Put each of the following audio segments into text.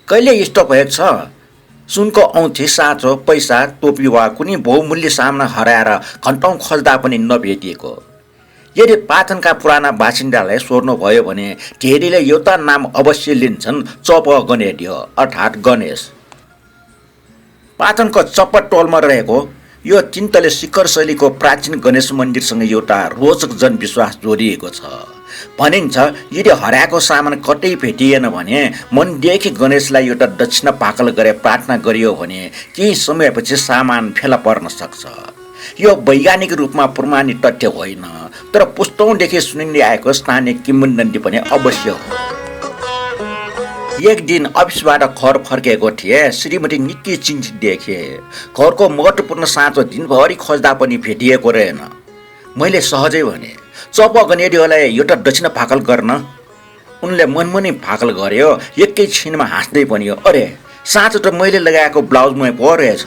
कहिले स्टप भएको छ? सुनको औँठी, साँचो, पैसा, टोपी वा कुनै बहुमूल्य सामान हराएर घन्टौँ खोज्दा पनि नभेटिएको। यदि पाटनका पुराना बासिन्दालाई सोध्नुभयो भने धेरैले एउटा नाम अवश्य लिन्छन्, चप गणेड्य अर्थात् गणेश। पाटनको चप्पटोलमा रहेको यो चिन्तले शिखर शैलीको प्राचीन गणेश मन्दिरसँग एउटा रोचक जनविश्वास जोडिएको छ। भनिन्छ यदि हराएको सामान कतै भेटिएन भने मनदेखि गणेशलाई एउटा दक्षिणा पाकल गरे प्रार्थना गरियो भने केही समयपछि सामान फेला पर्न सक्छ। यो वैज्ञानिक रूपमा प्रमाणित तथ्य होइन, तर पुस्तौँदेखि सुनिँदै आएको स्थानीय किंवदन्ती पनि अवश्य हो। एक दिन अफिसबाट घर फर्केको थिए। श्रीमती निकै चिन्तित देखे। घरको महत्त्वपूर्ण साँचो दिनभरि खोज्दा पनि भेटिएको रहेन। मैले सहजै भने, चप गणेड्यलाई एउटा दक्षिणा फाकल गर्न। उनले मनमनै फाकल गर्यो। एकै छिनमा हाँस्दै पनि, अरे साँचो त मैले लगाएको ब्लाउजमै पो रहेछ।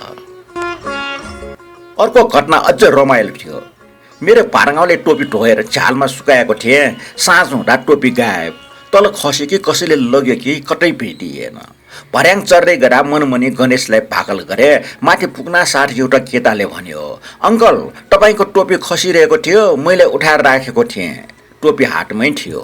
अर्को घटना अझ रमाइलो थियो। मेरो पारङ्गाउले टोपी धोएर झ्यालमा सुकाएको थिएँ। साँझ हुँदा टोपी गायब। तल खस्यो कि कसैले लग्यो कि कतै भेटिएन। भर्याङ चढ्दै गर्दा मनमनी गणेशलाई भाकल गरे। माथि पुग्न साथ एउटा केटाले भन्यो, अङ्कल तपाईँको टोपी खसिरहेको थियो, मैले उठाएर राखेको थिएँ। टोपी हातमै थियो।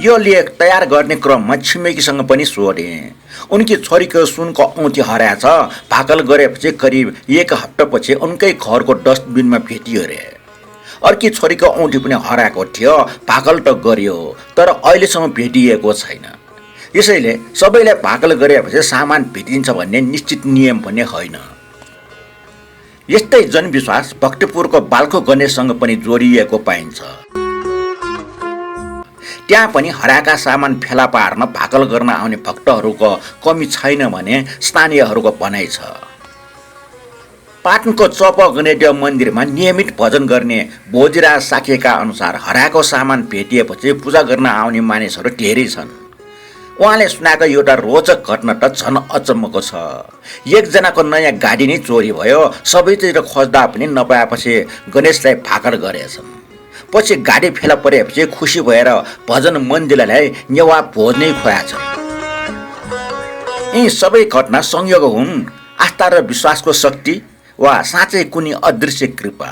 यो लेख तयार गर्ने क्रममा छिमेकीसँग पनि सोधेँ। उनकी छोरीको सुनको औँठी हराएछ। भाकल गरेपछि करिब एक हप्तापछि उनकै घरको डस्टबिनमा भेटियो रे। अर्की छोरीको औँठी पनि हराएको थियो। भाकल त गरियो, तर अहिलेसम्म भेटिएको छैन। यसैले सबैले भाकल गरेपछि सामान भेटिन्छ भन्ने निश्चित नियम पनि होइन। यस्तै जनविश्वास भक्तपुरको बाल्खो गणेशसँग पनि जोडिएको पाइन्छ। त्यहाँ पनि हराएका सामान फेला पार्न भाकल गर्न आउने भक्तहरूको कमी छैन भने स्थानीयहरूको भनाइ छ। पाटनको चप गणेड्य मन्दिरमा नियमित भजन गर्ने भोजीराज साकेका अनुसार हराएको सामान भेटिएपछि पूजा गर्न आउने मानिसहरू धेरै छन्। उहाँले सुनाएको एउटा रोचक घटना त झन् अचम्मको छ। एकजनाको नयाँ गाडी नै चोरी भयो। सबैतिर खोज्दा पनि नपाएपछि गणेशलाई भाकल गरेछन्। पछि गाडी फेला परेपछि खुसी भएर भजन मन्दिरलाई नेवा भोज नै खुवाएछन्। यी सबै घटना संयोग हुन्, आस्था र विश्वासको शक्ति वा साँच्चै कुनै अदृश्य कृपा?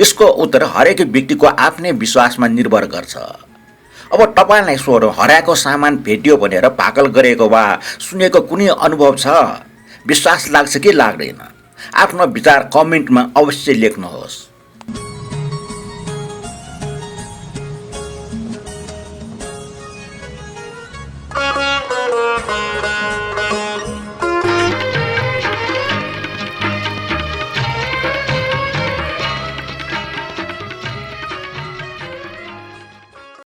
यसको उत्तर हरेक व्यक्तिको आफ्नै विश्वासमा निर्भर गर्छ। अब तपाईँलाई सोधौँ, हराएको सामान भेटियो भनेर भाकल गरेको वा सुनेको कुनै अनुभव छ? विश्वास लाग्छ कि लाग्दैन? आफ्नो विचार कमेन्टमा अवश्य लेख्नुहोस्।